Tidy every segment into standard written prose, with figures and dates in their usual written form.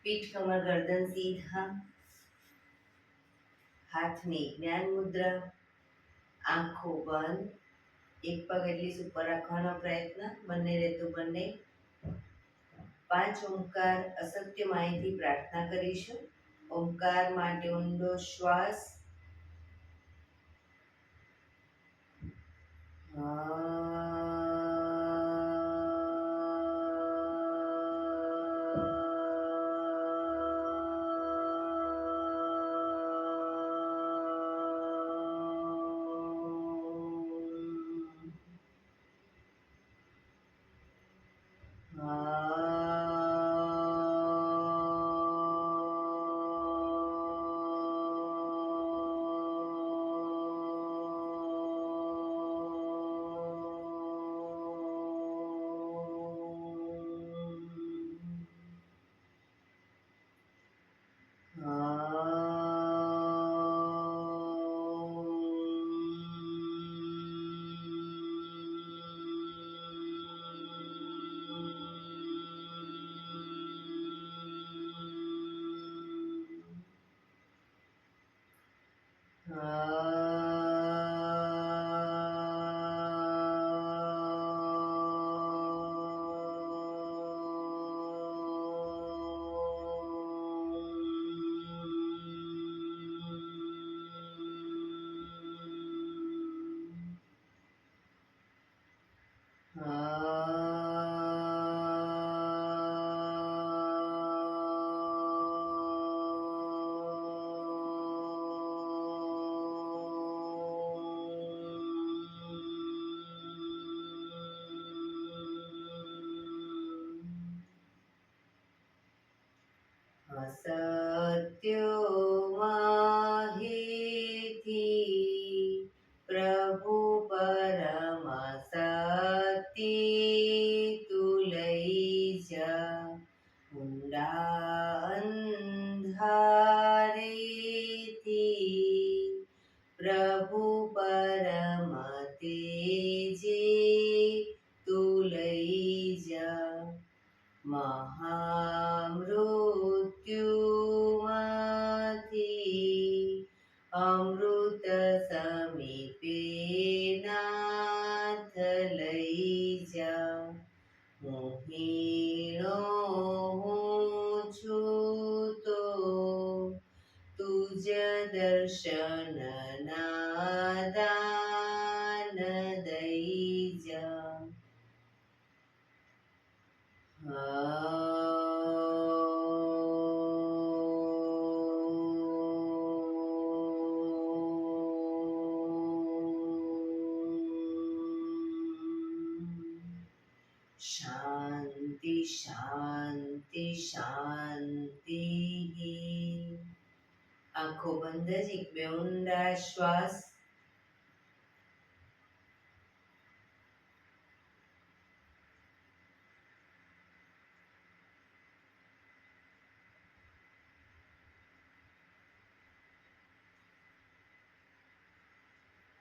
पीठ कमर गर्दन सीधा, हाथनी ज्ञान मुद्रा, आंखों बंद, एक पग एटलीस्ट ऊपर रखવાનો પ્રયત્ન, બંને રહેતું બંને. 5 ઓમકાર અસત્ય માહિતી પ્રાર્થના કરીશું. ઓમકાર માટે ઊંડો શ્વાસ. સત્યો માહિતી પ્રભુ પરમ સતી તું લઈ જા, ઊંડા અંધારેથી પ્રભુ પરમ તેજે તું લઈ જા, મહામૃત્યુમાંથી અમૃત સમીપે નાથ લઈ જા, મોહિણો હું છું તો તુજ દર્શન ના દાન દઈ જા. શાંતિ શાંતિ શાંતિ. આંખો બંધ જ એક બે ઊંડા શ્વાસ.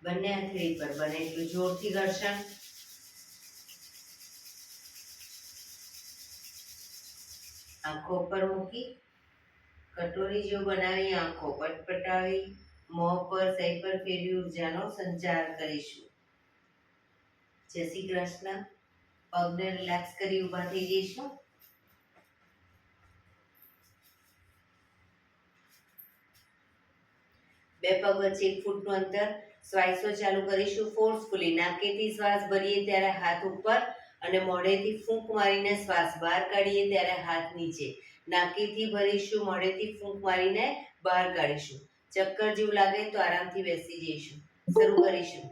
બંને હથેળી પર બને એટલું જોરથી ઘર્ષણ. આંખો પર મૂકી કટોરી જેવું બનાવી આંખો પટપટાવી મોં પર સહી પર ફેરવી ઉર્જાનો સંચાર કરીશું. જય શ્રી કૃષ્ણ. પગને રિલેક્સ કરી ઊભા થઈ જઈશું. બે પગ વચ્ચે 1 ફૂટનું અંતર. શ્વાસો ચાલુ કરીશું ફોર્સફુલી. નાકેથી શ્વાસ ભરીએ ત્યારે હાથ ઉપર અને મોઢેથી ફૂંક મારીને શ્વાસ બહાર કાઢીએ ત્યારે હાથ નીચે. નાકેથી ભરીશું, મોઢેથી ફૂંક મારીને બહાર કાઢીશું. ચક્કર જેવું લાગે તો આરામથી બેસી જઈશું. શરૂ કરીશું.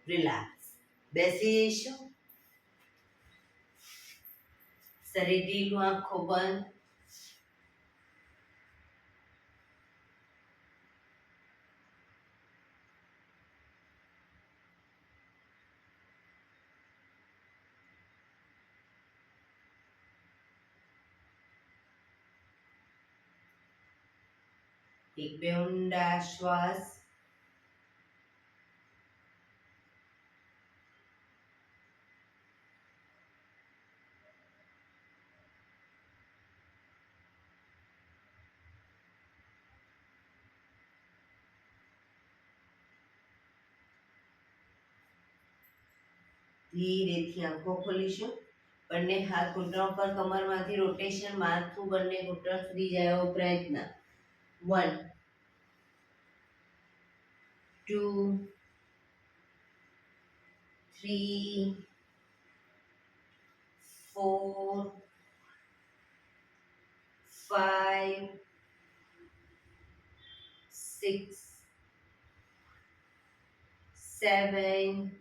રિલેક્સ. બેસી જઈશું. શરીર ઢીલું, આંખો બંધ. એક બે ઊંડા શ્વાસ. ધીરેથી આંખો ખોલીશું. બંને હાથ ઘૂંટણ પર, કમરમાંથી રોટેશન, માથું બંને ઘૂંટણ સુધી જાય એવો પ્રયત્ન. 1 2 3 4 5 6 7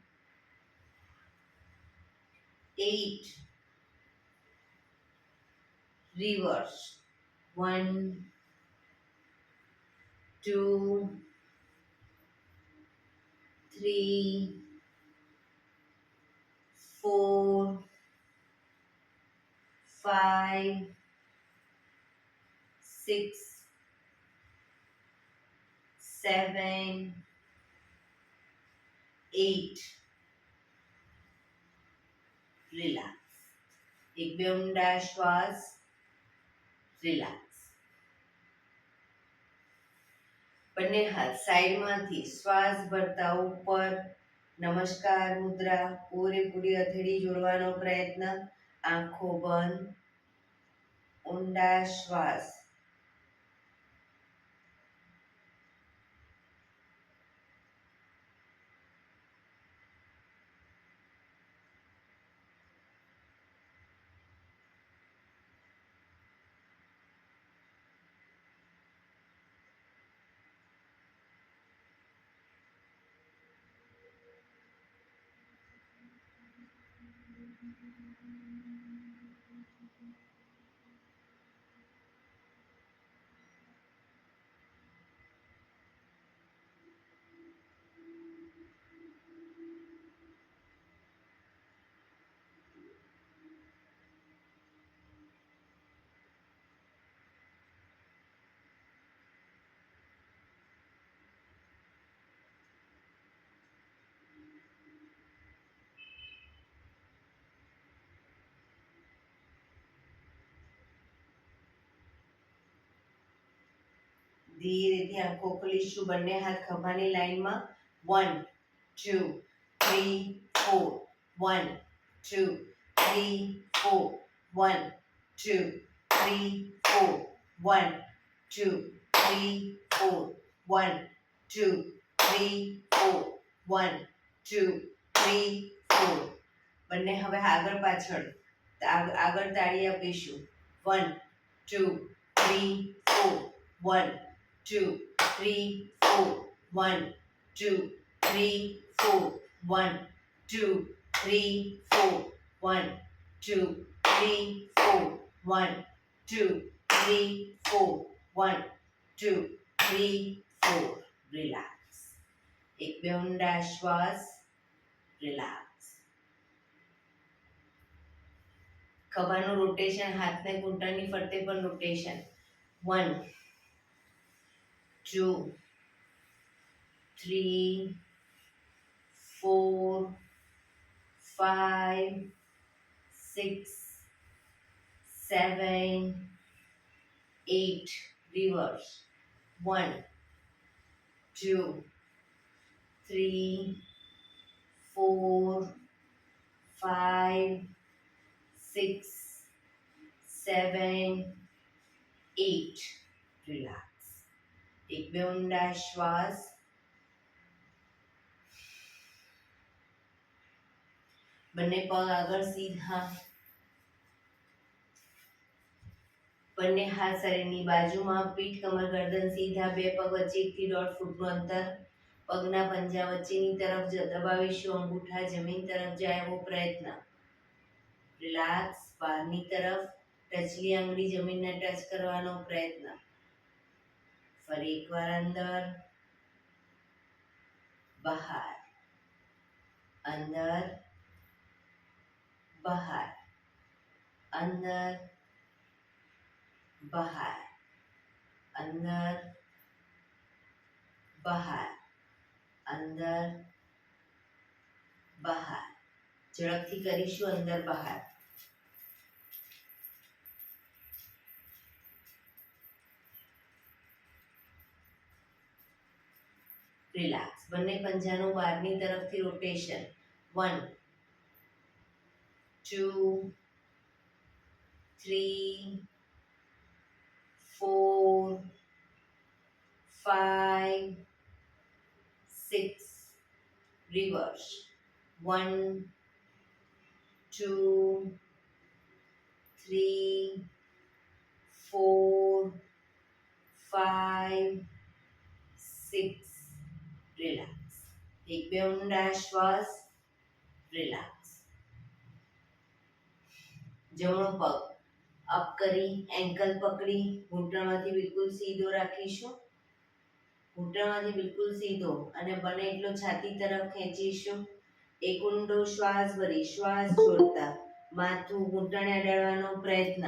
8. Reverse. 1 2 3 4 5 6 7 8. રિલેક્સ. એક બે ઊંડા શ્વાસ. રિલેક્સ. બંને હાથ સાઈડમાંથી શ્વાસ ભરતા ઉપર. નમસ્કાર મુદ્રા. પૂરેપૂરી હથેળી જોડવાનો પ્રયત્ન. આંખો બંધ. ઊંડા શ્વાસ. ધીરેથી આંખો ખોલીશું. બંને હાથ ખભાની લાઈનમાં. 1 2 3 4 1 2 3 4 1 2 3 4 1 2 3 4 1 2 3 4 1 2 3 4. બંને હવે આગળ પાછળ. આગળ તાળી આપીશું. 1 2 3 4 1 2 3 4 1 2 3 4 1 2 3 4 1 2 3 4 1 2 3 4 1 2 3 4. રિલેક્સ. એક બે ઊંડા શ્વાસ. રિલેક્સ. ખભાનું રોટેશન, હાથને ઘૂંટણની ફરતે પણ રોટેશન. 1 2 3 4 5 6 7 8. Reverse. 1 2 3 4 5 6 7 8. Relax. એક બે ઊંડા શ્વાસ. બંને પગ આગળ સીધા, બંને હાથ શરીરની બાજુમાં, પીઠ કમર ગરદન સીધા, બે પગ વચ્ચે 1 થી 1.5 ફૂટનું અંતર, પગના પંજા વચ્ચેની તરફ દબાવીશું, અંગૂઠા જમીન તરફ જાય એવો પ્રયત્ન. રિલેક્સ. બહારની તરફ ટચલી આંગળી જમીનને ટચ કરવાનો પ્રયત્ન. ફરી એકવાર અંદર, બહાર, અંદર, બહાર, અંદર, બહાર, અંદર, બહાર, અંદર, બહાર. ઝડપથી કરીશું અંદર બહાર. રિલેક્સ. બંને પંજાનું બહારની તરફથી રોટેશન. 1 2 3 4 5 6. રિવર્સ. 1 2 3 4 5 6. રિલેક્સ. એક બે ઊંડા શ્વાસ. રિલેક્સ. જમણો પગ અપ કરી એન્કલ પકડી ઘૂંટણમાંથી બિલકુલ સીધો રાખીશું. ઘૂંટણમાંથી બિલકુલ સીધો અને બને એટલો છાતી તરફ ખેંચીશું. એક ઊંડો શ્વાસ ભરી શ્વાસ છોડતા માથું ઘૂંટણે અડાડવાનો પ્રયત્ન.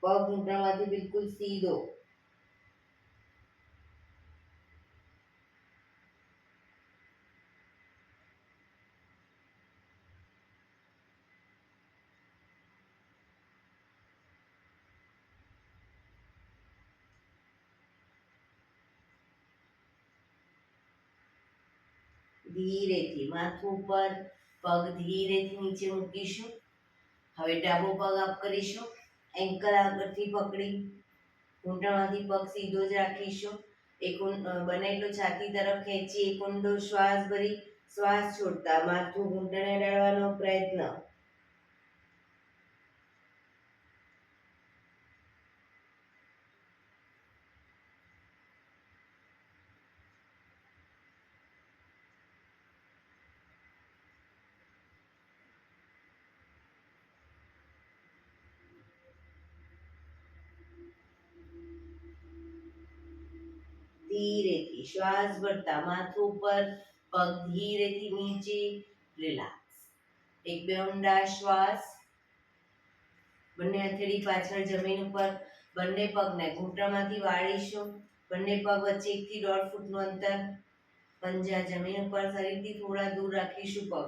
પગ ઘૂંટણમાંથી બિલકુલ સીધો. ધીરેથી માથું ઉપર, પગ ધીરેથી નીચે મૂકીશું. હવે ડાબો પગ અપ કરીશું. એન્કલ આગળથી પકડી ઘૂંટણમાંથી પગ સીધો જ રાખીશું. બને એટલો છાતી તરફ ખેંચી એક ઊંડો શ્વાસ ભરી શ્વાસ છોડતા માથું ઘૂંટણે અડાડવાનો પ્રયત્ન. ધીરેથી શ્વાસ ભરતા માથું ઉપર, પગ ધીરેથી નીચે. રિલેક્સ. એક બે ઊંડા શ્વાસ. બંને હથેળી પાછળ જમીન ઉપર, બંને પગને ઘૂંટણમાંથી વાળીશું. બંને પગ વચ્ચે 1 થી 1.5 ફૂટનું અંતર, પંજા જમીન ઉપર, શરીરથી થોડા દૂર રાખીશું પગ.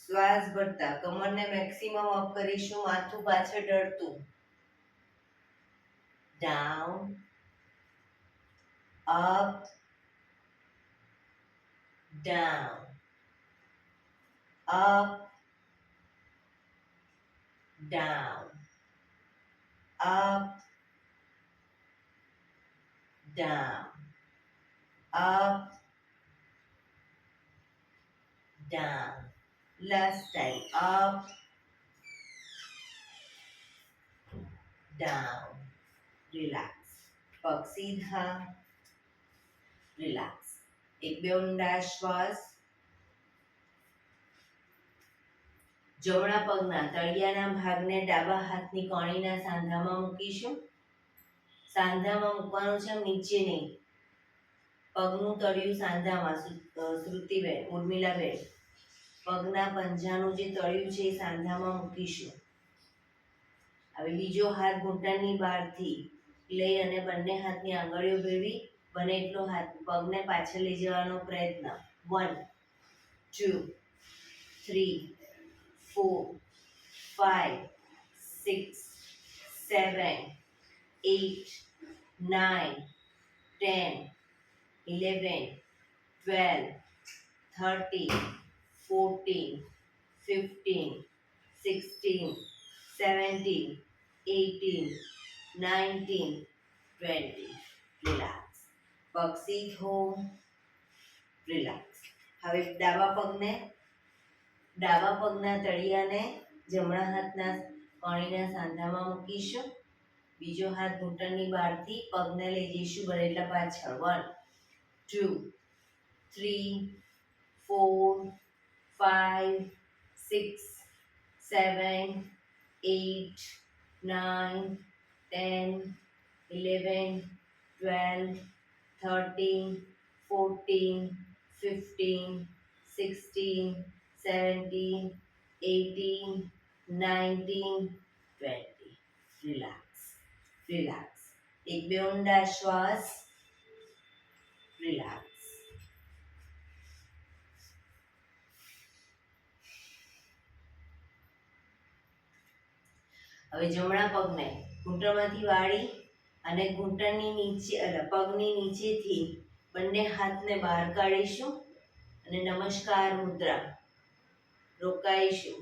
શ્વાસ ભરતા કમરને મેક્સિમમ અપ કરીશું, માથું પાછળ ઢળતું. Down, up, down, up, down, up, down, up, down. Last time. Up, down. Relax. પગ સીધા. રિલેક્સ. એક બે ઊંડા શ્વાસ. જમણા પગના તળિયાના ભાગને ડાબા હાથની કોણીના સાંધામાં મૂકીશું. સાંધામાં મૂકવાનું છે, નીચે નહીં. પગનું તળિયું સાંધામાં. શ્રુતિબેન, ઉર્મિલાબેન, પગના પંજાનું જે તળિયું છે એ સાંધામાં મૂકીશું. હવે બીજો હાથ ઘૂંટણની બહારથી લઈ અને બંને હાથની આંગળીઓ ભેળવી બને એટલો હાથ પગને પાછળ લઈ જવાનો પ્રયત્ન. 1 2 3 4 5 6 7 8 9 10 11 12 13 14 15 16 17 18 19 20. રિલેક્સ. પગ સીધો. રિલેક્સ. હવે ડાબા પગના તળિયાને જમણા હાથના કોણીના સાંધામાં મૂકીશું. બીજો હાથ ઘૂંટણની બહારથી પગને લઈ જઈશું બનેલા પાછળ. 1 2 3 4 5 6 7 8 9 10 11 12 13 14 15 16 17 18 19 20. રિલેક્સ. એક બે ઊંડા શ્વાસ. રિલેક્સ. હવે જમણા પગને ઘૂંટણમાંથી વાળી અને ઘૂંટણની નીચે પગની નીચેથી બંને હાથને બહાર કાઢીશું અને નમસ્કાર મુદ્રા રોકાઈશું.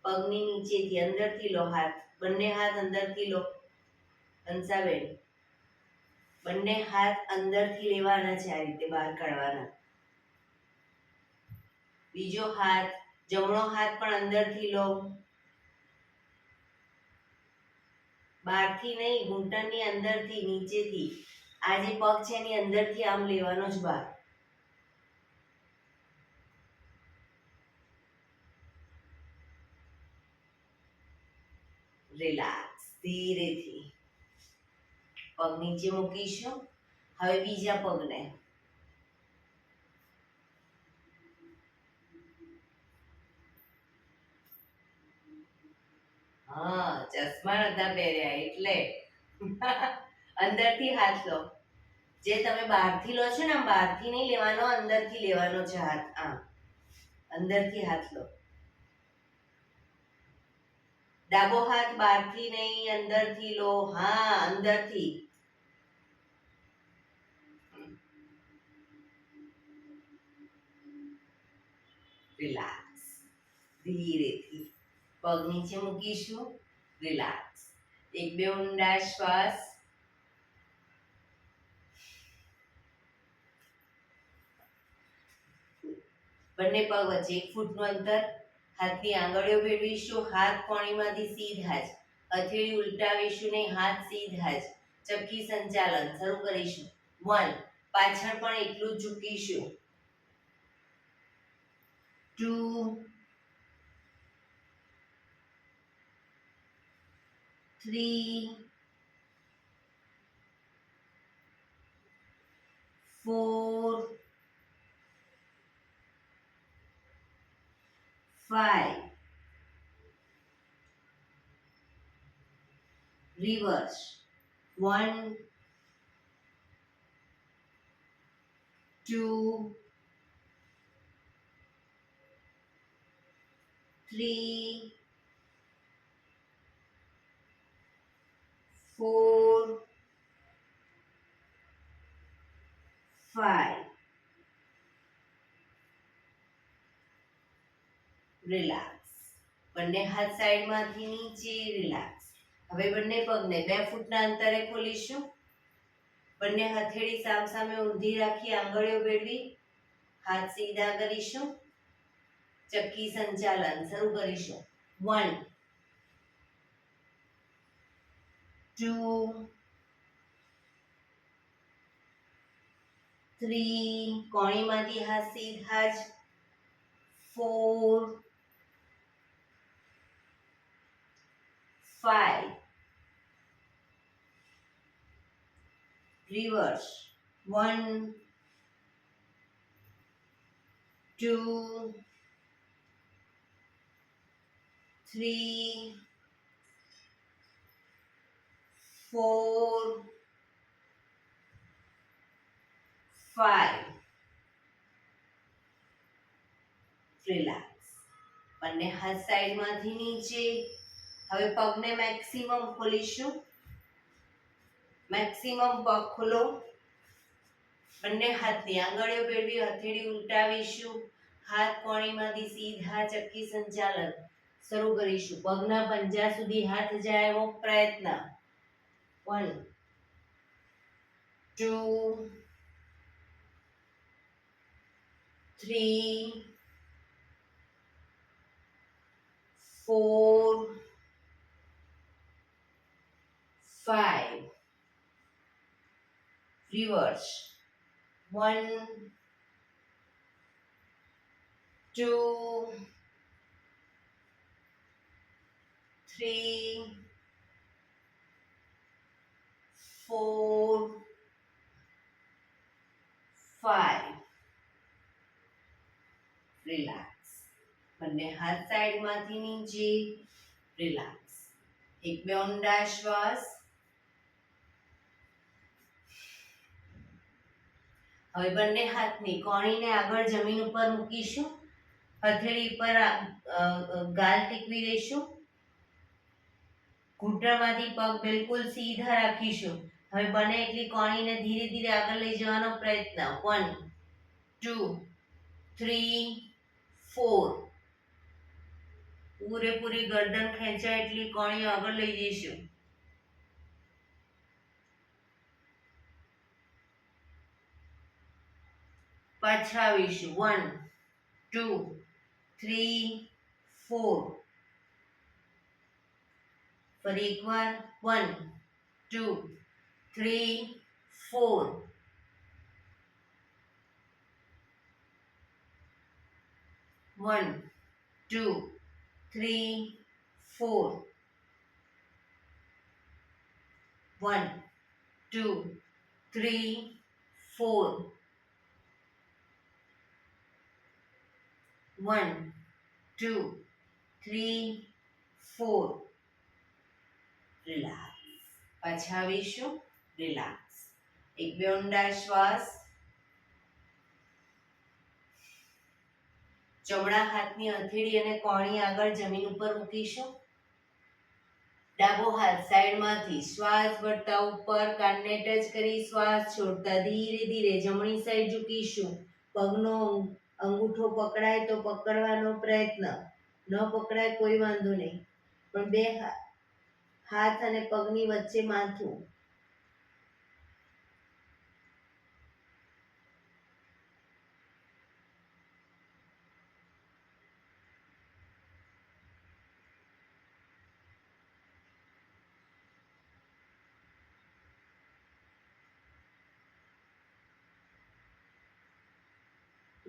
પગની નીચેથી અંદરથી લો હાથ, બંને હાથ અંદરથી લો. હંસાબેન, બંને હાથ અંદરથી લેવાના છે, આ રીતે બહાર કાઢવાના. બીજો હાથ, જમણો હાથ પણ અંદરથી લો. બહારથી નહીં, ઘૂંટણની અંદરથી, નીચેથી. આ જે પગ છે એની અંદરથી આમ લેવાનો જ બહાર. રિલેક્સ. ધીરેથી પગ નીચે મૂકીશું. હવે બીજા પગને ચશ્મા નતા પહેર્યા એટલે અંદરથી હાથ લો. જે તમે બહારથી લો છો ને, બહારથી નહીં લેવાનો, અંદરથી લેવાનો છે હાથ. અંદરથી હાથ લો. ડાબો હાથ બહારથી નહીં, અંદરથી લો. અંદરથી. રિલેક્સ. ધીરેથી પગ નીચે મૂકીશું. રિલેક્સ. એક બે ઊંડા શ્વાસ. બંને પગ વચ્ચે 1 ફૂટનું અંતર. હાથની આંગળીઓ ભેળવીશું. હાથ કોણીમાંથી સીધા જ. હથેળી ઉલટાવીશું નહીં, હાથ સીધા જ. ચપકી સંચાલન શરૂ કરીશું. 1. પાછળ પણ એટલું જ ઝૂકીશું. 2 3 4 5. Reverse. 1 2 3 4 5. રિલેક્સ. બંને હાથ સાઈડમાંથી નીચે. રિલેક્સ. હવે બંને પગને 2 ફૂટના અંતરે ખોલીશું. બંને હથેળી સામસામે ઊંધી રાખી આંગળીઓ ભેળવી હાથ સીધા કરીશું. ચક્કી સંચાલન શરૂ કરીશું. 1 2 3 કોણીમાંથી હાથ સીધા જ. 4 5. Reverse. 1 2 3 4 5. રિલેક્સ. બંને હાથ સાઈડમાંથી નીચે. હવે પગને મેક્સિમમ ખોલીશું. મેક્સિમમ પગ ખોલો. બંને હાથની આંગળીઓ ભેળવી હથેળી ઉલટાવીશું. હાથ કોણીમાંથી સીધા. ચક્કી સંચાલન શરૂ કરીશું. પગના પંજા સુધી હાથ જાય એવો પ્રયત્ન. 1 2, 3, 4, 5. Reverse. 1, 2, 3, 4, 5. રિલેક્સ. બંને હાથ સાઈડમાંથી નીચે. રિલેક્સ. એક બે ઊંડા શ્વાસ. હવે બંને હાથની કોણીને આગળ જમીન ઉપર મૂકીશું. હથેળી પર ગાલ ટેકવી દઈશું. ઘૂંટણમાંથી પગ બિલકુલ સીધા રાખીશું. હવે બને એટલી કોણીને ધીરે ધીરે આગળ લઈ જવાનો પ્રયત્ન. 1, 2, 3, 4. પૂરેપૂરી ગરદન ખેંચાય એટલી કોણીઓ આગળ લઈ જઈશું. પાછા આવીશું. 1, 2, 3, 4. ફરી એકવાર. 1, 2, 3, 4. 1, 2, 3, 4. 1, 2, 3, 4. 1, 2, 3, 4. રિલેક્સ. પાછા આવીશું. રિલેક્સ. એક બે ઊંડા શ્વાસ. જમણા હાથની હથેળી અને કોણી આગળ જમીન ઉપર મૂકીશું. ડાબો હાથ સાઈડમાંથી શ્વાસ ભરતા ઉપર કાનને ટચ કરી શ્વાસ છોડતા ધીરે ધીરે જમણી સાઈડ ઝૂકીશું. પગનો અંગૂઠો પકડાય તો પકડવાનો પ્રયત્ન. ન પકડાય કોઈ વાંધો નહીં, પણ બે હાથ અને પગની વચ્ચે માથું.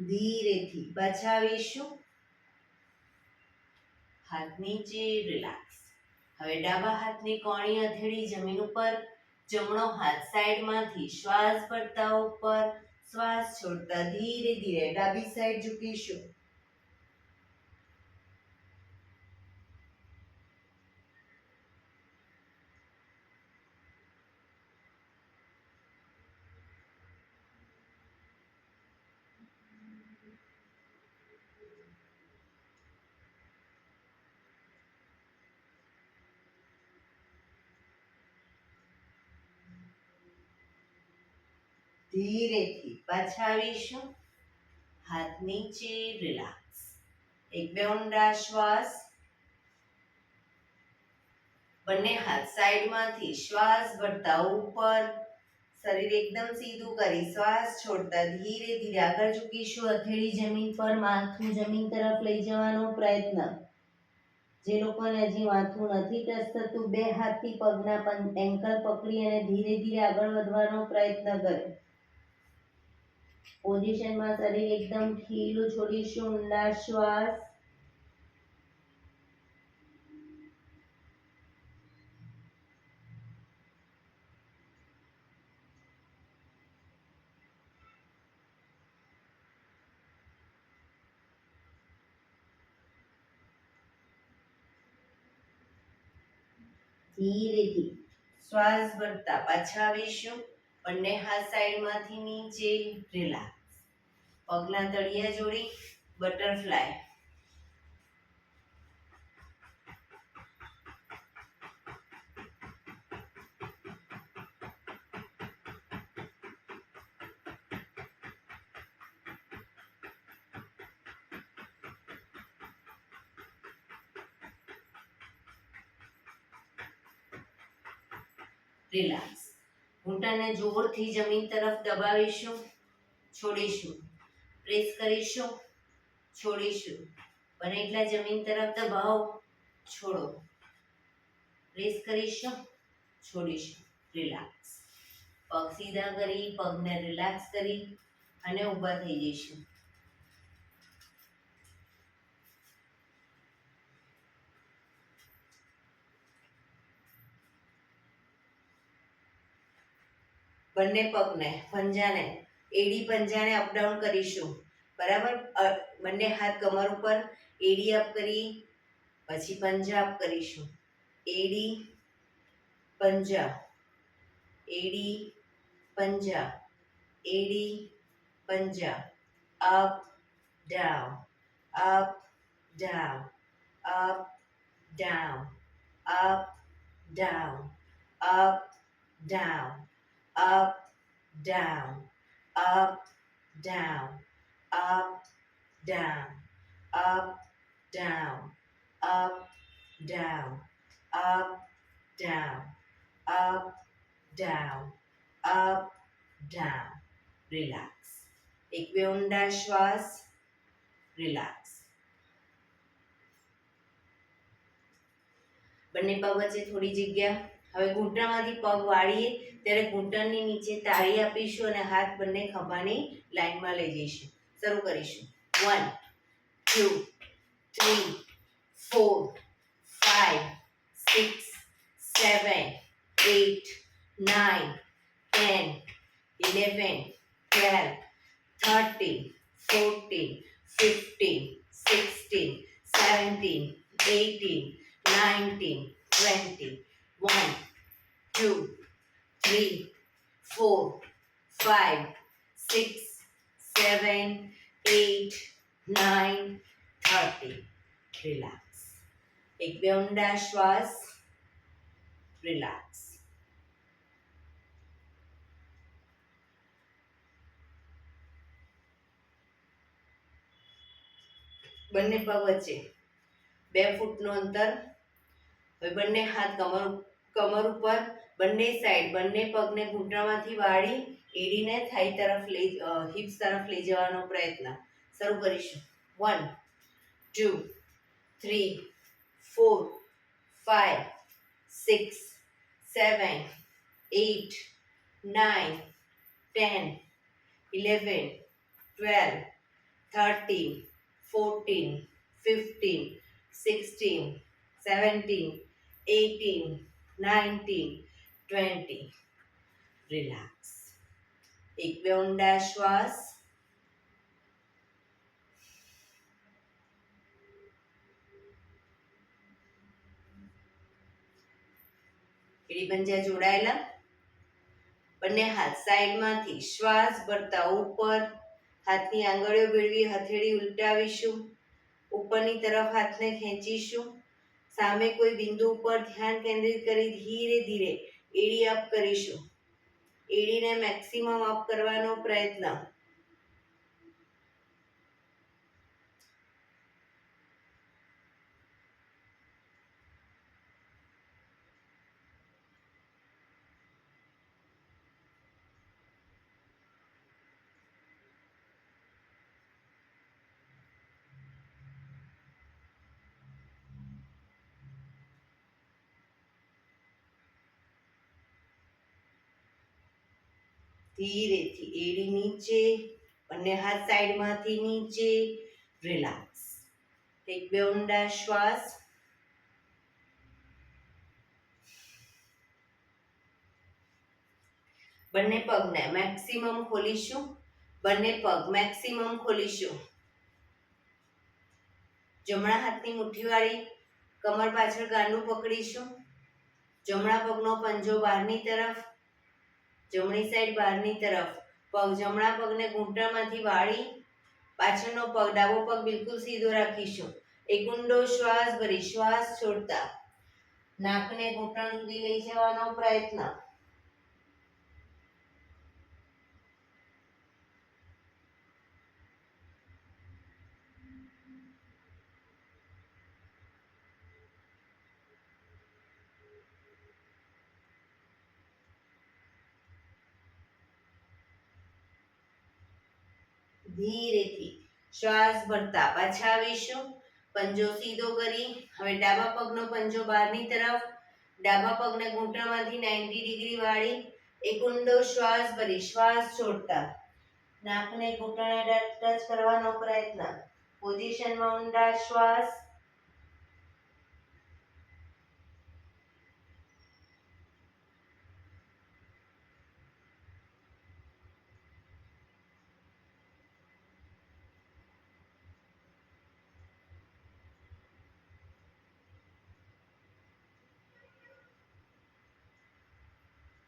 ધીરેથી પાછા આવીશું. હાથ નીચે. રિલેક્સ. હવે ડાબા હાથની કોણી હથેળી જમીન ઉપર. જમણો હાથ સાઈડમાંથી શ્વાસ ભરતા ઉપર શ્વાસ છોડતા ધીરે ધીરે ડાબી સાઈડ ઝૂકીશું. ધીરેથી પાછા આવીશું. હાથ નીચે. રિલેક્સ. એક બે ઊંડા શ્વાસ. બંને હાથ સાઈડમાંથી શ્વાસ ભરતા ઉપર. શરીર એકદમ સીધું કરી શ્વાસ છોડતા ધીરે ધીરે આગળ ઝૂકીશું. હથેળી જમીન પર, માથું જમીન તરફ લઈ જવાનો પ્રયત્ન. જે લોકોને હજી માથું નથી ટચ થતું, બે હાથથી પગના એન્કલ પકડી અને ધીરે ધીરે આગળ વધવાનો પ્રયત્ન કરે. પોઝિશનમાં શરીર એકદમ ઢીલું છોડીશું. ઊંડા શ્વાસ. ધીરેથી શ્વાસ ભરતા પાછા આવીશું. બંને હાથ સાઈડમાંથી નીચે. રિલેક્સ. પગના તળિયા જોડી બટરફ્લાય. રિલેક્સ. ઘૂંટણને જોરથી જમીન તરફ દબાવીશું, છોડીશું, પ્રેસ કરીશું, છોડીશું, બને એટલા જમીન તરફ દબાવો, છોડો, પ્રેસ કરીશું, છોડીશું, રિલેક્સ. પગ સીધા કરી, પગને રિલેક્સ કરી અને ઊભા થઈ જઈશું. બંને પગને, પંજાને, એડી પંજાને અપડાઉન કરીશું. બરાબર, બંને હાથ કમર ઉપર, એડી અપ કરી, પછી પંજા અપ કરીશું. એડી પંજા, એડી પંજા, એડી પંજા, up down, up down, up down, up down, up down, up, down, up, down, up, down, up, down, up, down, up, down, up, down, up, down. Relax. એક બે ઊંડા શ્વાસ. રિલેક્સ. બંને પગ વચ્ચે થોડી જગ્યા. હવે ઘૂંટણમાંથી પગ વાળીએ ત્યારે ઘૂંટણની નીચે તાળી આપીશું અને હાથ બંને ખભાની લાઈનમાં લઈ જઈશું. શરૂ કરીશું. 1 2 3 4 5 6 7 8 9 10 11 12 13 14 15 16 17 18 19 20 1 2 3 4 5 6 7 8 9 30. રિલેક્સ. એક બે ઊંડા શ્વાસ. રિલેક્સ. બંને પગ વચ્ચે 2 ફૂટનું અંતર. હવે બંને હાથ કમર ઉપર, બંને સાઈડ, બંને પગને ઘૂંટણમાંથી વાળી એડીને થાઈ તરફ હિપ્સ તરફ લઈ જવાનો પ્રયત્ન. શરૂ કરીશું. 1 2 3 4 5 6 7 8 9 10 11 12 13 14 15 16 17 18 19 20. રિલેક્સ. એક બે ઊંડા શ્વાસ. એડી પંજા જોડાયેલા. બંને હાથ સાઈડમાંથી શ્વાસ ભરતા ઉપર, હાથની આંગળીઓ ભેળવી હથેળી ઉલટાવીશું. ઉપરની તરફ હાથને ખેંચીશું. સામે કોઈ બિંદુ ઉપર ધ્યાન કેન્દ્રિત કરી ધીરે ધીરે એડી અપ કરીશું. એડીને મેક્સિમમ અપ કરવાનો પ્રયત્ન. ધીરેથી એડી નીચે, બંને હાથ સાઈડમાંથી નીચે. રિલેક્સ. એક બે ઊંડા શ્વાસ. બંને પગને મેક્સિમમ ખોલીશું. બંને પગ મેક્સિમમ ખોલીશું. જમણા હાથની મુઠ્ઠી વાળી કમર પાછળ ગાંડું પકડીશું. જમણા પગનો પંજો બહારની તરફ, જમણી સાઈડ બહારની તરફ. પગ જમણા પગને ઘૂંટણમાંથી વાળી પાછળનો પગ ડાબો પગ બિલકુલ સીધો રાખીશું. એક ઊંડો શ્વાસ ભરી શ્વાસ છોડતા નાકને ઘૂંટણ સુધી લઈ જવાનો પ્રયત્ન. ધીરેથી શ્વાસ ભરતા પાછા આવીશું. પંજો સીધો કરી હવે ડાબા પગનો પંજો બહારની તરફ, ડાબા પગને ઘૂંટણમાંથી 90 ડિગ્રી વાળી એક ઊંડો શ્વાસ ભરી શ્વાસ છોડતા નાકને ઘૂંટણે ટચ કરવાનો પ્રયત્ન. પોઝિશનમાં ઊંડા શ્વાસ.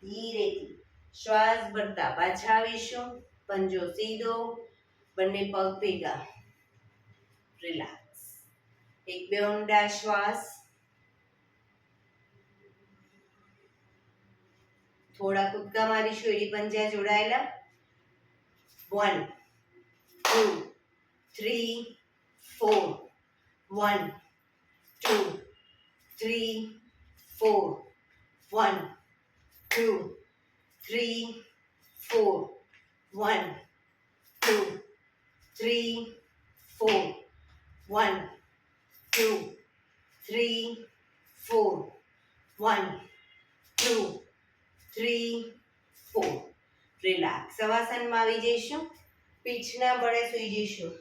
ધીરેથી શ્વાસ ભરતા પાછા આવીશું. પંજો સીધો, બંને પગ ભેગા. રિલેક્સ. એક બે ઊંડા શ્વાસ. થોડા કૂદકા મારીશું. એડી પંજા જોડાયેલા. 1 2 3 4 1 2 3 4 1 2 3 4 1 2 3 4 1 2 3 4 1 2 3 4. રિલેક્સ. શવાસનમાં આવી જઈશું. પીઠના બળે સૂઈ જઈશું.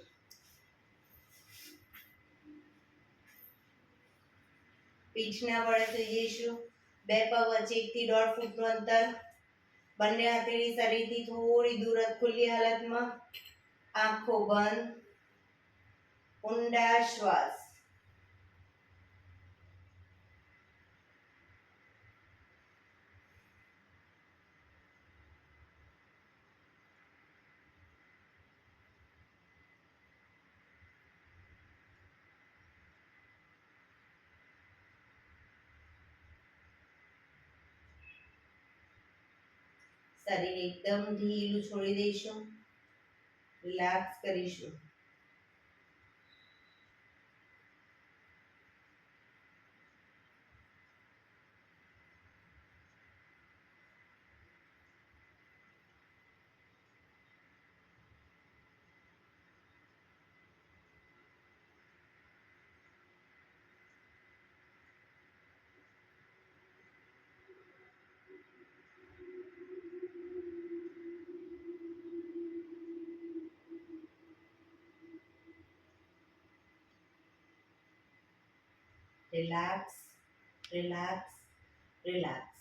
પીઠના બળે સૂઈ જઈશું. બે પગ વચ્ચે 1 થી 1.5 ફૂટનું અંતર. બંને હથેળી શરીરથી થોડી દૂર ખુલ્લી હાલતમાં. આંખો બંધ. ઊંડા શ્વાસ. શરીર એકદમ ઢીલું છોડી દઈશું. રિલેક્સ કરીશું. Relax, relax, relax.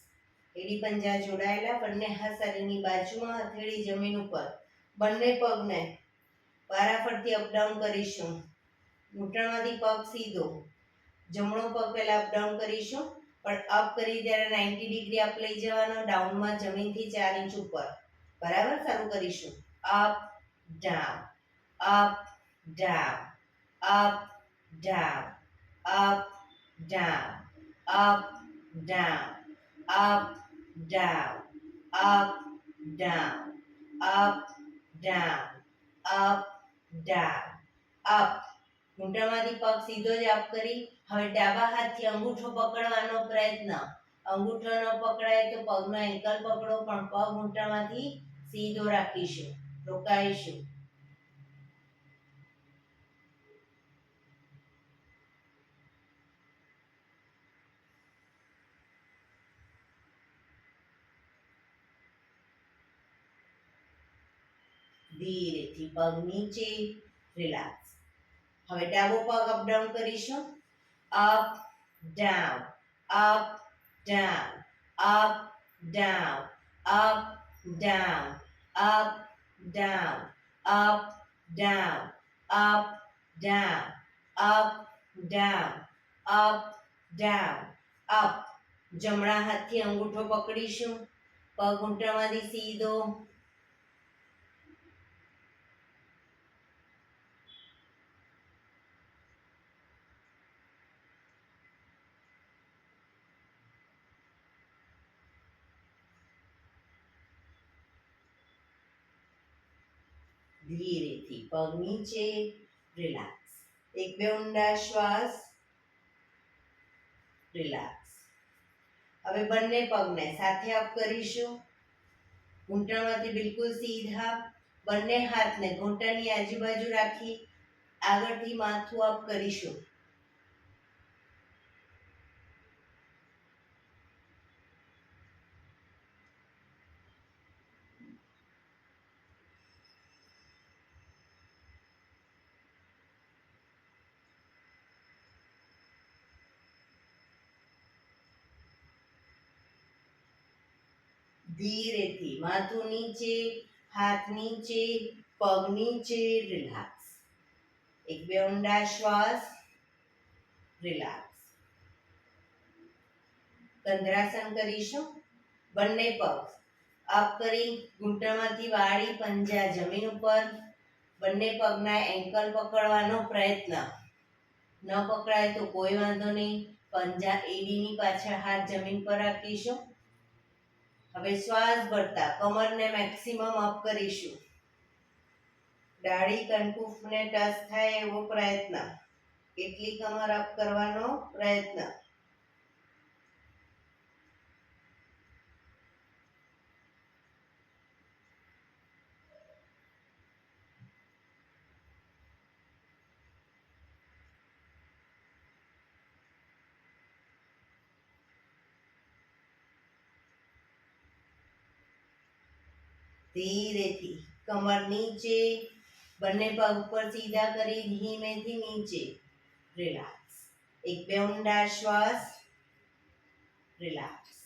એડી પંજા જોડાયેલા. બંને હાથ શરીરની બાજુમાં, હથેળી જમીન ઉપર. બંને પગને વારાફરતી અપડાઉન કરીશું. ઘૂંટણમાંથી પગ સીધો. જમણો પગ પહેલા અપડાઉન કરીશું, પણ અપ કરી ત્યારે 90 ડિગ્રી અપ લઈ જવાનો. ડાઉનમાં જમીનથી 4 ઇંચ ઉપર. બરાબર. શરૂ કરીશું. Up down, up down, up down, up down, up, down, up, down, up, down, up, down, up, down, up. ઘૂંટણમાંથી પગ સીધો જ અપ કરી હવે ડાબા હાથથી અંગૂઠો પકડવાનો પ્રયત્ન. અંગૂઠો ન પકડાય તો પગનો એન્કલ પકડો, પણ પગ ઘૂંટણમાંથી સીધો રાખીશું. રોકાઈશું. ધીરેથી પગ નીચે. રિલેક્સ. હવે ડાબો પગ અપડાઉન કરીશું. Up down, up down, up down, up down, up down, up down, up down, up down, up down, up. જમણા હાથથી અંગૂઠો પકડીશું. પગ ઘૂંટણમાંથી સીધો. ધીરેથી પગ નીચે. રિલેક્સ. એક બે ઊંડા શ્વાસ. રિલેક્સ. હવે બંને પગને સાથે અપ કરીશું. ઘૂંટણમાંથી બિલકુલ સીધા. બંને હાથને ઘૂંટણની આજુબાજુ રાખી આગળથી માથું અપ કરીશું. ધીરેથી માથું નીચે, હાથ નીચે, પગ નીચે, રિલેક્સ. એક બે ઊંડા શ્વાસ, રિલેક્સ. કંદ્રાસન કરીશું. બંને પગ અપ કરી ઘૂંટણમાંથી વાળી પંજા જમીન ઉપર. બંને પગના એન્કલ પકડવાનો પ્રયત્ન. ન પકડાય તો કોઈ વાંધો નહીં. પંજા એડીની પાછળ હાથ જમીન પર રાખીશું. હવે શ્વાસ ભરતા કમરને મેક્સિમમ અપ કરીશું. દાઢી કંઠુફને ટચ થાય એવો પ્રયત્ન. એટલી કમર અપ કરવાનો પ્રયત્ન. ધીરેથી કમર નીચે, બંને પગ ઉપર સીધા કરી ધીમેથી નીચે, રિલેક્સ. એક બે ઊંડા શ્વાસ, રિલેક્સ.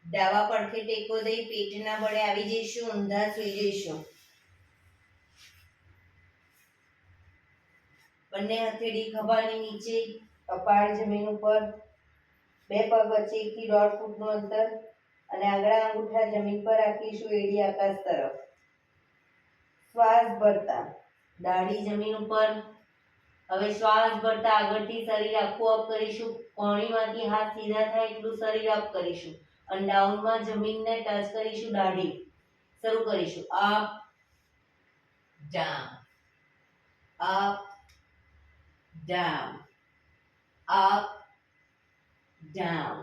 ડાબા પડખે ટેકો દઈ પેટના બળે આવી જઈશું, ઊંધા સુઈ જઈશું. બંને હથેળી ખભાની નીચે, કપાળ જમીન ઉપર. બે પગ વચ્ચે 1 થી 1.5 ફૂટનું અંતર અને આંગળા અંગૂઠા જમીન પર રાખીશું, એડી આકાશ તરફ. શ્વાસ ભરતા દાઢી જમીન ઉપર. હવે શ્વાસ ભરતા આગળથી શરીર આખું અપ કરીશું. કોણીમાંથી હાથ સીધા થાય એટલું શરીર અપ કરીશું અને ડાઉનમાં જમીનને ટચ કરીશું. દાઢી શરૂ કરીશું. Up down, up down, up, down,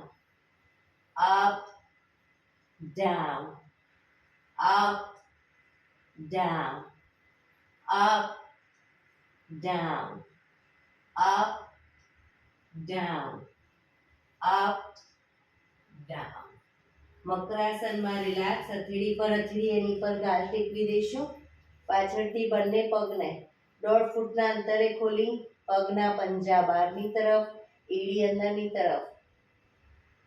up, down, up, down, up, down, up, down, up, down. મકરાસનમાં રિલેક્સ. હથેળી પર હથેળી એની પર ગાલ ટેકવી દઈશું. પાછળથી બંને પગને 1.5 ફૂટના અંતરે ખોલી પગના પંજા બહારની તરફ, એડી અંદરની તરફ.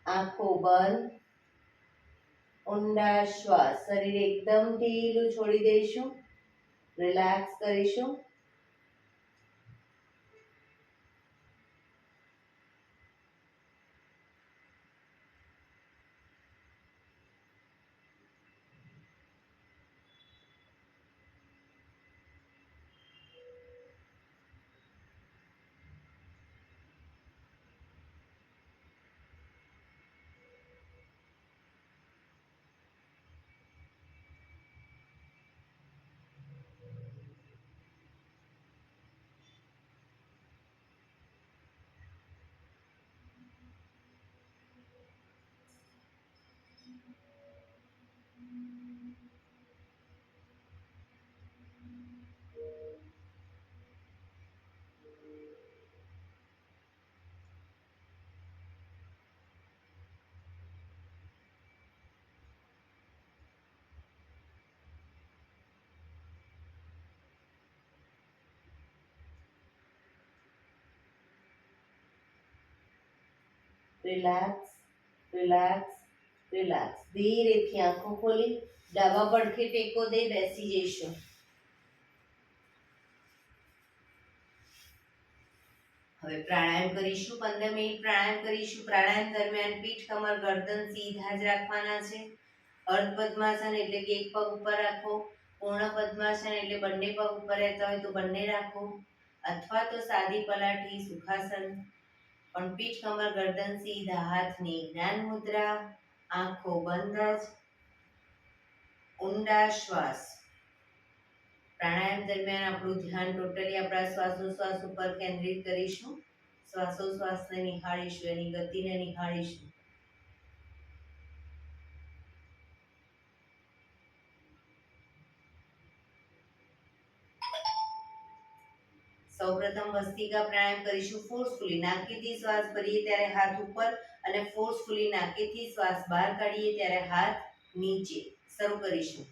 આંખો બંધ. ઊંડા શ્વાસ. શરીર એકદમ ઢીલું છોડી દઈશું, રિલેક્સ કરીશું. Relax, relax, relax. ધીરેથી આંખો ખોલી ડાબા પડખે ટેકો દઈ બેસી જઈશું. હવે પ્રાણાયામ કરીશું. 15 મિનિટ પ્રાણાયામ કરીશું. પ્રાણાયામ દરમિયાન પીઠ, કમર, ગરદન સીધા જ રાખવાના છે. અર્ધ પદ્માસન એટલે કે એક પગ ઉપર રાખો. પૂર્ણ પદ્માસન એટલે બંને પગ ઉપર રહેતા હોય તો બંને રાખો, અથવા તો સાદી પલાઠી સુખાસન. પણ પીઠ, કમર, ગરદન સીધા. હાથની જ્ઞાન મુદ્રા. આંખો બંધ જ. ઊંડા શ્વાસ. પ્રાણાયામ દરમિયાન આપણું ધ્યાન ટોટલી આપણા શ્વાસોશ્વાસ ઉપર કેન્દ્રિત કરીશું. શ્વાસોશ્વાસને નિહાળીશું, એની ગતિને નિહાળીશું. સૌપ્રથમ ભસ્ત્રિકા પ્રાણાયામ કરીશું ફોર્સફુલી. નાકેથી શ્વાસ ભરીએ ત્યારે હાથ ઉપર અને ફોર્સફુલી નાકેથી શ્વાસ બહાર કાઢીએ ત્યારે હાથ નીચે. શરૂ કરીશું.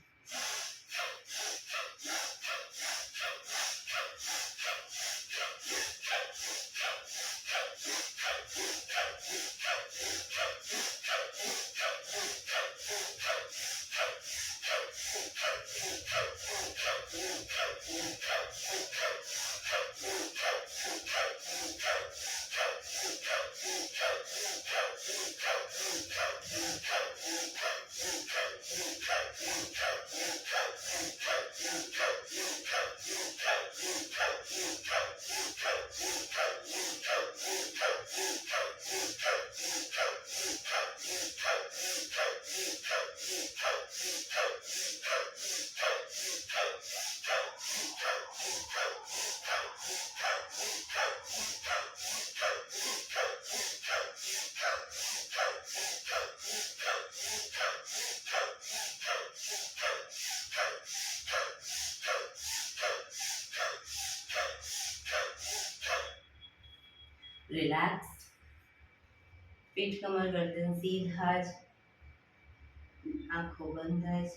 રિલેક્સ. પીઠ કમર ગરદન સીધા જ. આંખો બંધ જ.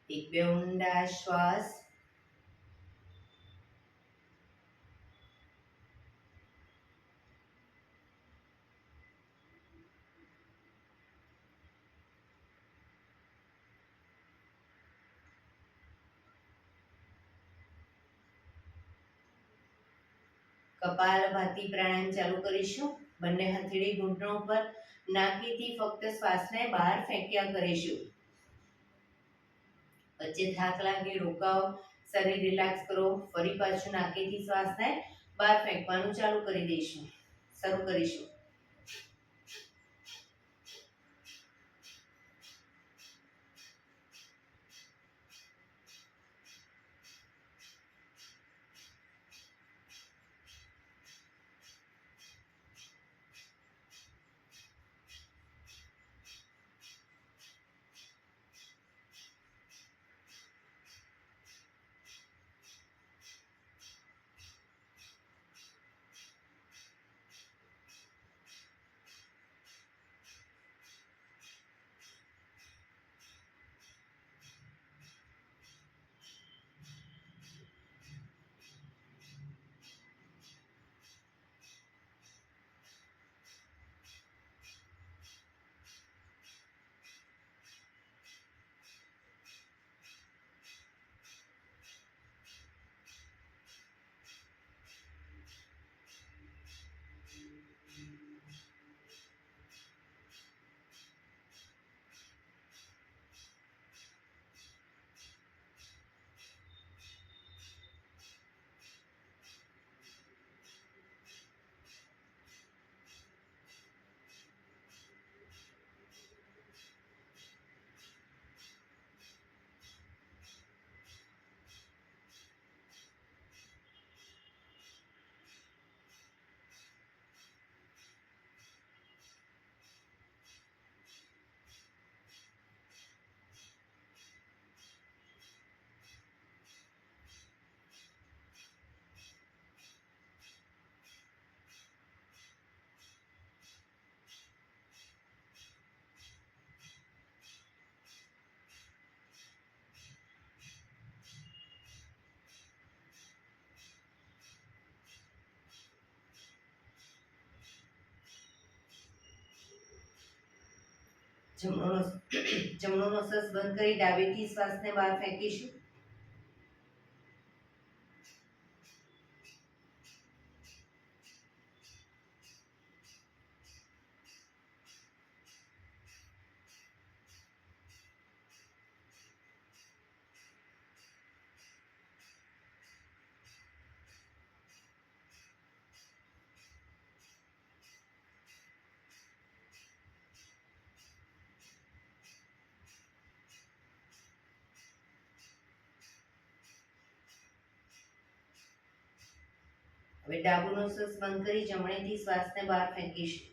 એક બે ઊંડા શ્વાસ. કપાલભાતિ પ્રાણાયામ ચાલુ કરીશું. બંને હથેળી ઘૂંટણો પર. નાકેથી ફક્ત શ્વાસને બહાર ફેંક્યા કરીશું. વચ્ચે થાક લાગે રોકાઓ, શરીર રિલેક્સ કરો. ફરી પાછું નાકેથી શ્વાસને બહાર ફેંકવાનું ચાલુ કરી દઈશું. શરૂ કરીશું. જમણો નોસસ બંધ કરી ડાબેથી શ્વાસને બહાર ફેંકીશું. હવે ડાબુ નોસ્ટ્રલ્સ બંધ કરી જમણેથી શ્વાસને બહાર ફેંકીશું.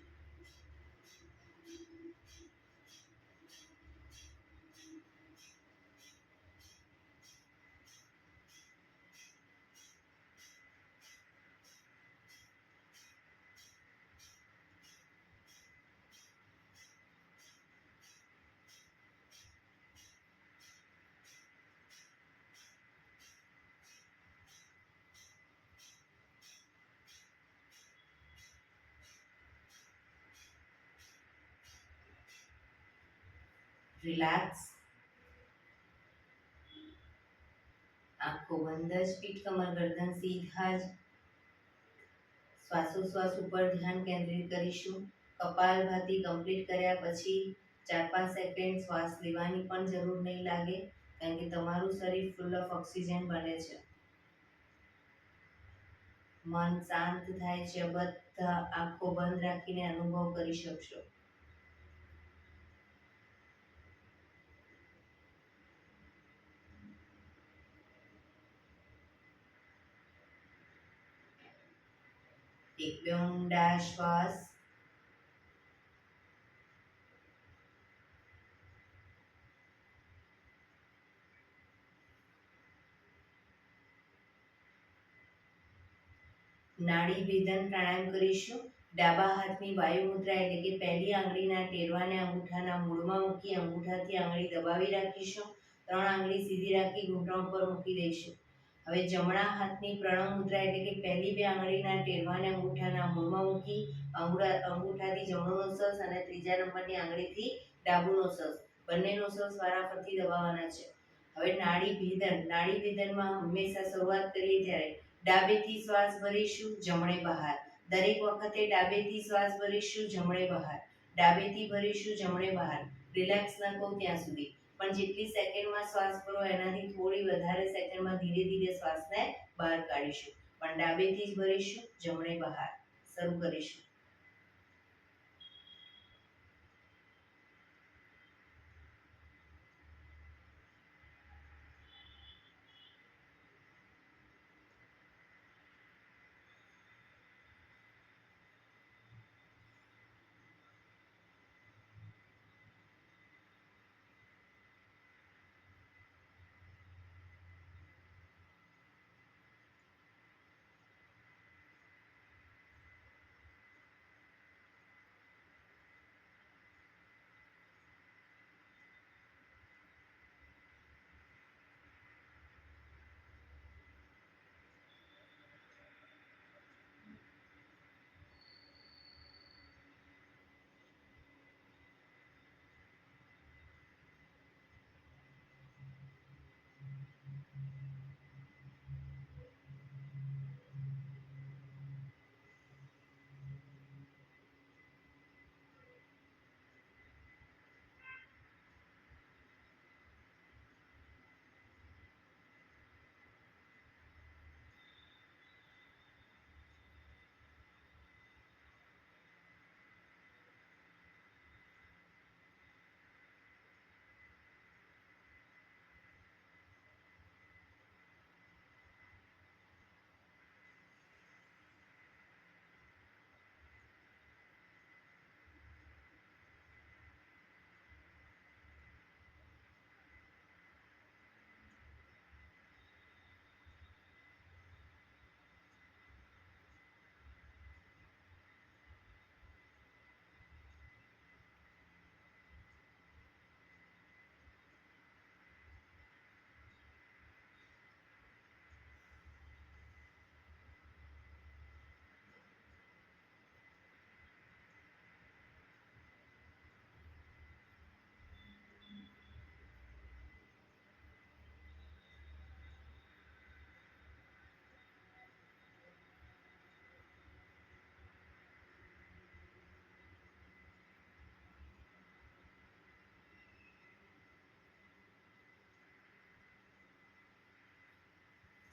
રિલેક્સ. આંખો બંધ જ, પીઠ કમર ગરદન સીધા જ. શ્વાસોશ્વાસ ઉપર ધ્યાન કેન્દ્રિત કરીશું. કપાલભાતિ કમ્પ્લીટ કર્યા પછી 4-5 સેકન્ડ શ્વાસ લેવાની પણ જરૂર નહીં લાગે, કારણ કે તમારું શરીર ફૂલ ઓફ ઓક્સિજન બને છે. મન શાંત થાય છે. બધા આંખો બંધ રાખીને અનુભવ કરી શકશો. એક બે ઊંડા શ્વાસ. નાડી ભેદન પ્રાણાયામ કરીશું. ડાબા હાથની વાયુ મુદ્રા એટલે કે પહેલી આંગળીના ટેરવાને અંગૂઠાના મૂળમાં મૂકી અંગૂઠાથી આંગળી દબાવી રાખીશું. 3 આંગળી સીધી રાખી ઘૂંટણ પર મૂકી દઈશું. હવે જમણા હાથની પ્રણવ મુદ્રા એટલે કે પહેલી 2 આંગળીના ટેરવાને અંગૂઠાના મૂળમાં મૂકી અંગૂઠાથી જમણો નોસ્ટ્રલ્સ અને ત્રીજા નંબરની આંગળીથી ડાબુ નોસ્ટ્રલ્સ, બંને નોસ્ટ્રલ્સ વારાફરતી દબાવવાના છે. હવે નાડી ભેદન. નાડી ભેદનમાં હંમેશા શરૂઆત કરીએ ત્યારે ડાબેથી શ્વાસ ભરીશું, જમણે બહાર. દરેક વખતે ડાબેથી શ્વાસ ભરીશું, જમણે બહાર. ડાબેથી ભરીશું, જમણે બહાર. રિલેક્સ ન કહું ત્યાં સુધી. પણ જેટલી સેકન્ડમાં શ્વાસ ભરો એનાથી થોડી વધારે સેકન્ડમાં ધીરે ધીરે શ્વાસને બહાર કાઢીશું. પણ ડાબેથી જ ભરીશું, જમણે બહાર. શરૂ કરીશું.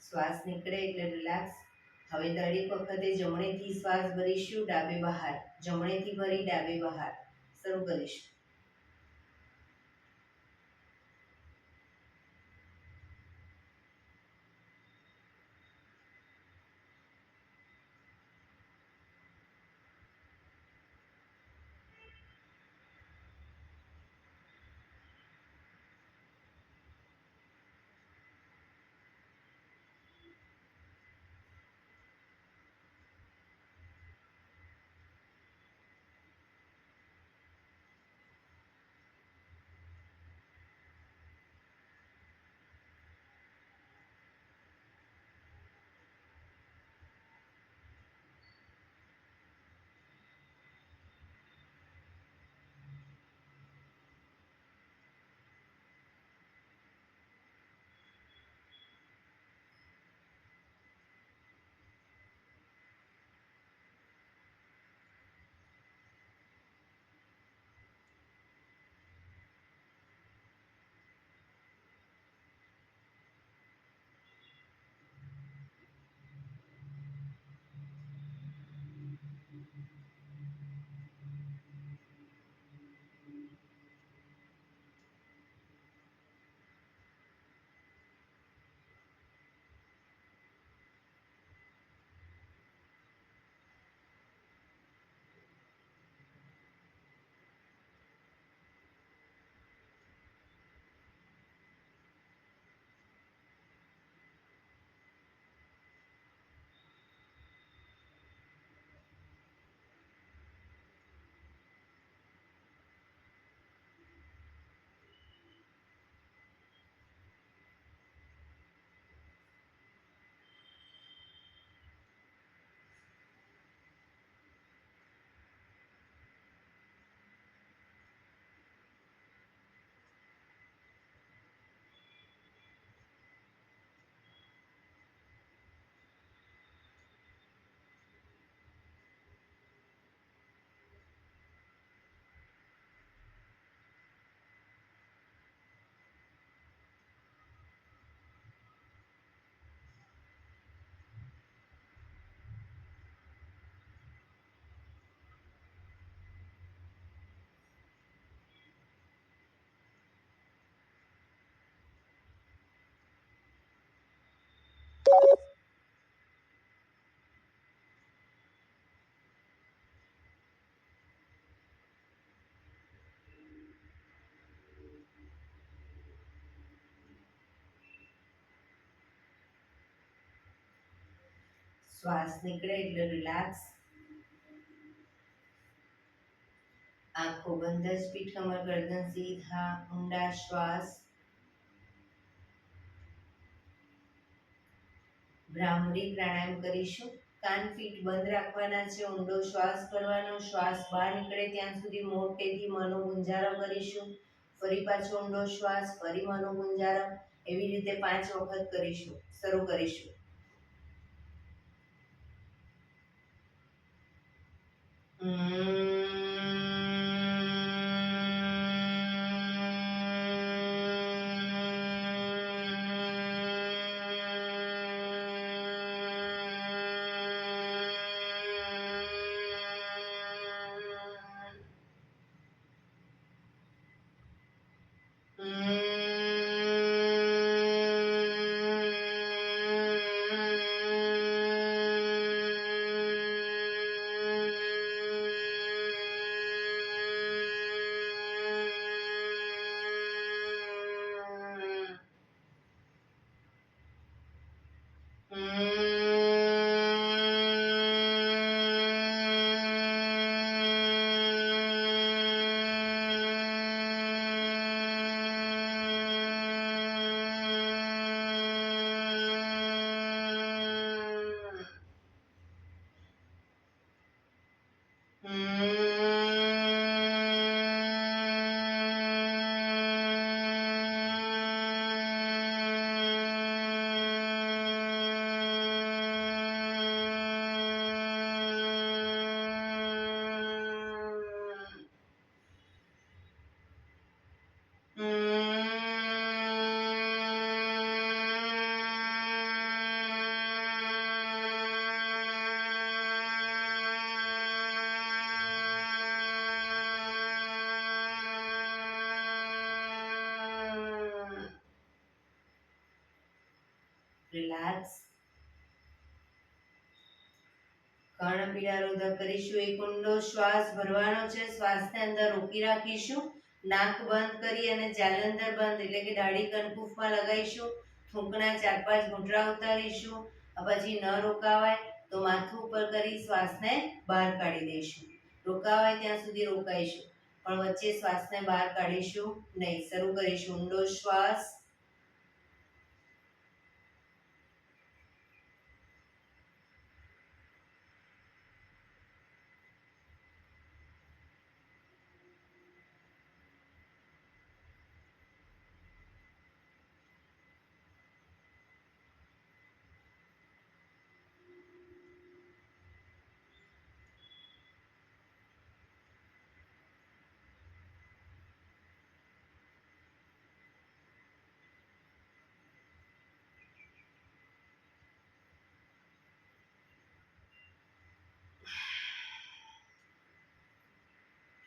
શ્વાસ નીકળે એટલે રિલેક્સ. હવે દરેક વખતે જમણેથી શ્વાસ ભરીશું, ડાબે બહાર. જમણેથી ભરી ડાબે બહાર. શરૂ કરીશું. શ્વાસ નીકળે એટલે રિલેક્સ. આંખો બંધ જ, પીઠ કમર ગરદન સીધા, ઊંડા શ્વાસ. ભ્રામરી પ્રાણાયામ કરીશું. કાન ફીટ બંધ રાખવાના છે, ઊંડો શ્વાસ કરવાનો. શ્વાસ બહાર નીકળે ત્યાં સુધી મોટેથી મનોગુંજારો કરીશું. ફરી પાછો ઊંડો શ્વાસ, ફરી મનોગુંજારો. એવી રીતે 5 વખત કરીશું. શરૂ કરીશું. રિલેક્સ. કર્ણપીડારોધક કરીશું. એક ઊંડો શ્વાસ ભરવાનો છે, શ્વાસને અંદર રોકી રાખીશું. નાક બંધ કરી અને જાલંધર બંધ એટલે કે દાઢી કનકુફમાં લગાવીશું. થૂંકના 4-5 ઘૂંટડા ઉતારીશું. પછી ન રોકાવાય તો માથું ઉપર કરી શ્વાસને બહાર કાઢી દઈશું. રોકાવાય ત્યાં સુધી રોકાઈશું, પણ વચ્ચે શ્વાસને બહાર કાઢીશું નહીં. શરૂ કરીશું. ઊંડો શ્વાસ.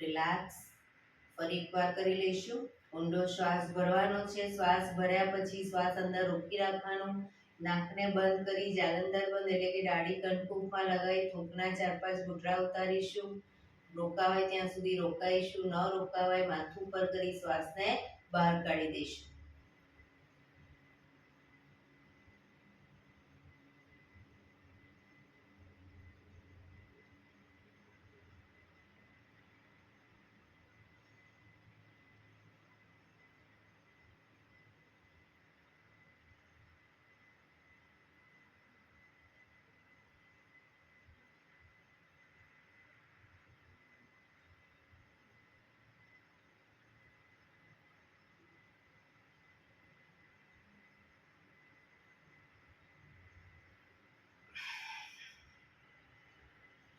રિલેક્સ. ફરી એકવાર કરી લઈશું. ઊંડો શ્વાસ ભરવાનો છે, શ્વાસ ભર્યા પછી શ્વાસ અંદર રોકી રાખવાનો. નાકને બંધ કરી જાલંધર બંધ એટલે કે દાઢી કનકુફમાં લગાવી થૂંકના 4-5 ઘૂંટડા ઉતારીશું. રોકાવાય ત્યાં સુધી રોકાઈશું. ન રોકાવાય માથું ઉપર કરી શ્વાસને બહાર કાઢી દઈશું.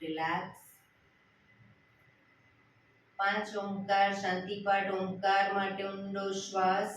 રિલેક્સ. 5 ઓમકાર શાંતિપાઠ. ઓમકાર માટે ઊંડો શ્વાસ.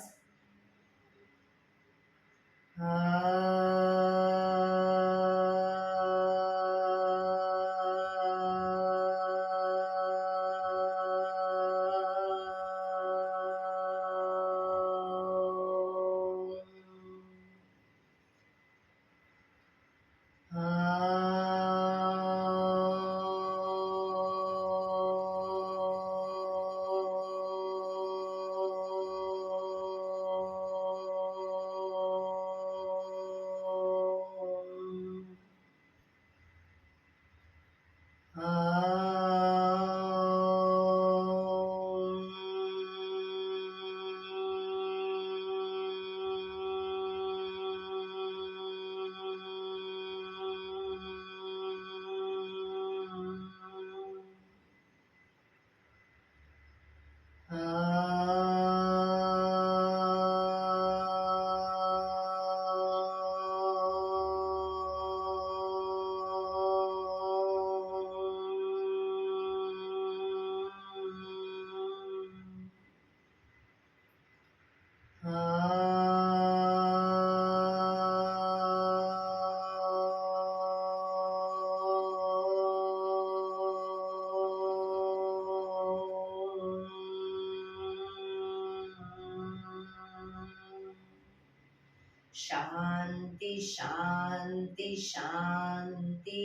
શાંતિ શાંતિ શાંતિ.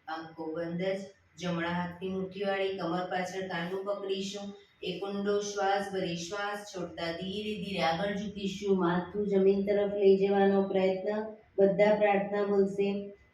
આંખો બંધ જ. જમણા હાથની મુઠ્ઠીવાળી કમર પાછળ કાંડું પકડીશું. એક ઊંડો શ્વાસ ભરી શ્વાસ છોડતા ધીરે ધીરે આગળ ઝૂકીશું. માથું જમીન તરફ લઈ જવાનો પ્રયત્ન. બધા પ્રાર્થના બોલશે.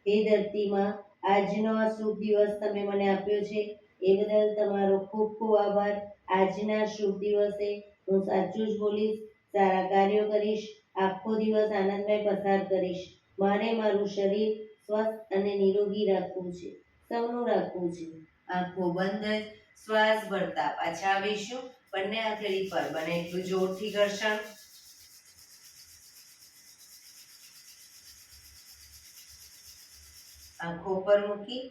હે ધરતીમાં, આજનો આ શુભ દિવસ તમે મને આપ્યો છે એ બદલ તમારો ખૂબ ખૂબ આભાર. આજના શુભ દિવસે હું સાચું જ બોલીશ, સારા કાર્યો કરીશ, આખો દિવસ આનંદમય પસાર કરીશ. મારે મારું શરીર સ્વસ્થ અને નિરોગી રાખવું છે, સૌનું રાખવું છે. આંખો બંધ જ. શ્વાસ ભરતા પાછા આવીશું. બંને હથેળી પર બને એટલું જોરથી ઘર્ષણ. આંખો પર મૂકી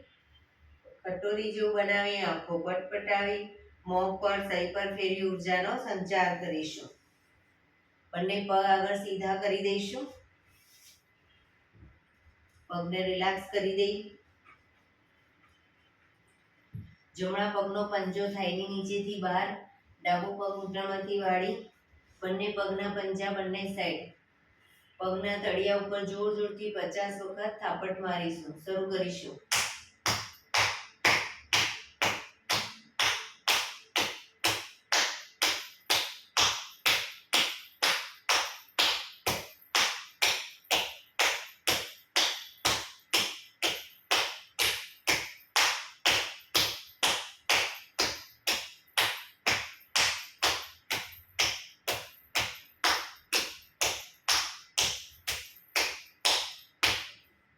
કટોરી જેવું બનાવી આંખો પટપટાવી મોં પર સહી પર ફેરવી ઉર્જાનો સંચાર કરીશું. બંને પગ આગળ સીધા કરી દઈશું. પગને રિલેક્સ કરી દઈ. જમણા પગનો પંજો થાઈની નીચેથી બહાર, ડાબો પગ ઘૂંટણમાંથી વાળી. બંને પગના પંજા બંને સાઈડ. પગના તળિયા ઉપર જોર જોરથી 50 વખત થાપટ મારીશું. શરૂ કરીશું.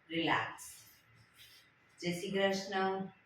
રિલેક્સ. જય શ્રી કૃષ્ણ.